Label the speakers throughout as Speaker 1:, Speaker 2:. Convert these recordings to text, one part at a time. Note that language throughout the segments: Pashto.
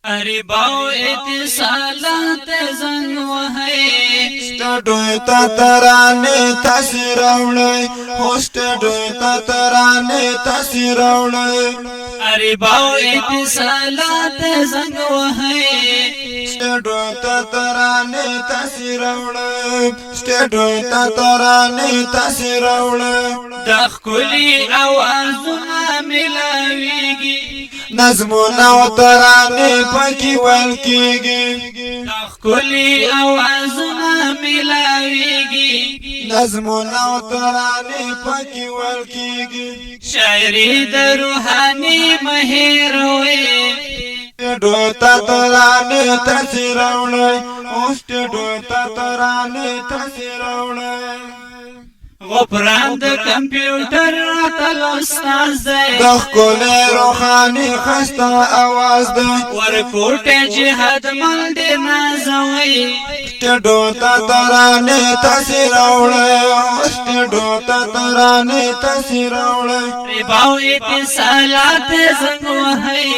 Speaker 1: ارباو اتصالات زنگ وهی
Speaker 2: سٹډوی تا ترانه تاثیر راوړی هوسټډوی تا ترانه تاثیر راوړی
Speaker 1: ارباو اتصالات زنگ وهی
Speaker 2: سٹډوی تا ترانه تاثیر راوړی سٹډوی تا ترانه تاثیر راوړی
Speaker 1: د خولي اوازونه ملاويږي
Speaker 2: نظمونه او ترانه پکې ویل کېږي
Speaker 1: د خولي اوازونه ملاويږي
Speaker 2: نظمونه او ترانه پکې ویل کېږي
Speaker 1: شاعري د روحاني مهروي
Speaker 2: سټډوی تا ترانه تاثیر راوړی سټډوی تا ترانه تاثیر راوړی
Speaker 1: غفران د کمپیوټر اتل استاد دی
Speaker 2: د ښکلي روحاني خسته اواز دی
Speaker 1: ورکوټه جهاد مل دې نازوي
Speaker 2: سټډوی تا ترانه تاثیر راوړی سټډوی تا ترانه تاثیر راوړی
Speaker 1: رباو اتصالات زنگ وهي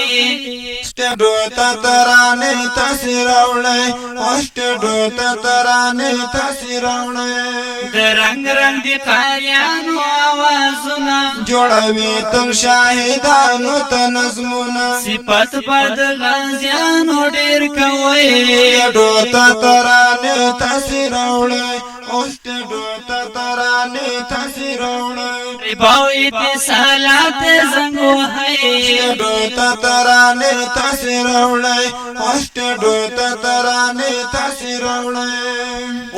Speaker 2: سټډوی تا ترانه تاثیر راوړی سټډوی تا ترانه تاثیر راوړی
Speaker 1: د رنگ رنگ دي قاریانو آوازونه
Speaker 2: جوړوي تل شاهدانو ته نظمونه
Speaker 1: صفت بد غازیانو ډیر کوي
Speaker 2: سټډوی تا ترانه تاثیر راوړی سټډوی تا ترانه تاثیر راوړی
Speaker 1: رباو اتصالات زنگ وهي
Speaker 2: سټډوی تا ترانه تاثیر راوړی سټډوی تا ترانه تاثیر راوړی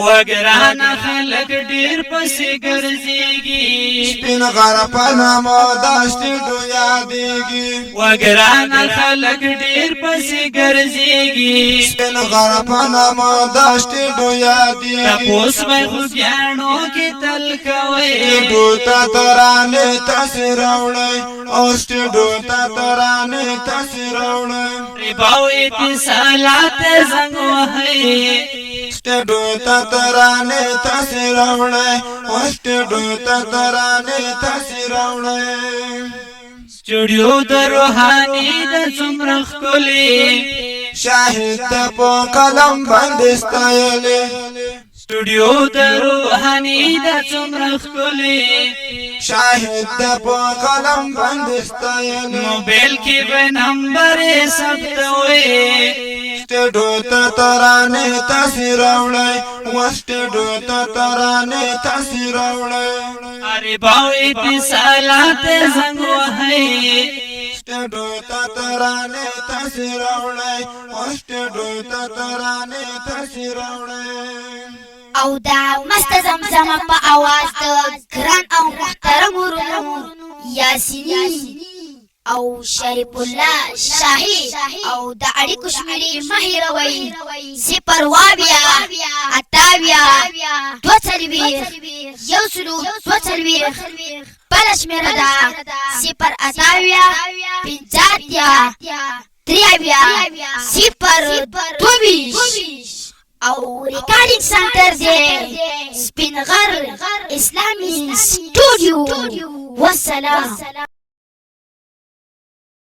Speaker 1: وګران خلک ډیر پسې ګرځيږي
Speaker 2: سپین غره په نامه دا سټډوی یادېږي
Speaker 1: وګران خلک ډیر پسې ګرځيږي
Speaker 2: سپین غره په نامه دا سټډوی یادېږي
Speaker 1: تاسو به خوګانو کې تل کوي
Speaker 2: سټډوی تا ترانه تاثیر راوړی سټډوی تا ترانه تاثیر راوړی
Speaker 1: رباو اتصالات زنگ وهي
Speaker 2: سټډوی تا ترانه تاثیر راوړی سټډوی تا ترانه تاثیر راوړی
Speaker 1: سټوډیو د روحاني د څومره ښکلي
Speaker 2: شاهد ته په قلم باندې ستایلې
Speaker 1: سټوډیو د روحاني د څومره ښکلي
Speaker 2: شاهد ته په قلم باندې ستایلې
Speaker 1: موبایل کې به نمبر ثبتوي
Speaker 2: سټډوی تا ترانه تاثیر راوړی سټډوی تا ترانه تاثیر راوړی
Speaker 1: ارباو اتصالات زنگ وهي
Speaker 2: سټډوی تا ترانه تاثیر راوړی سټډوی تا ترانه تاثیر راوړی
Speaker 3: او دا مست زمزمه په आवाज د ګران او محترم ورونو یاسینی او شریف الله شاهی او د اړیکو شمیرې مهیروي 0 اتاویا 2 یوسلو 2 بلش میرا دا 0 اتاویا 5 0 او ریکارډینګ سنټر دی سپین غر اسلامي سټوډیو والسلام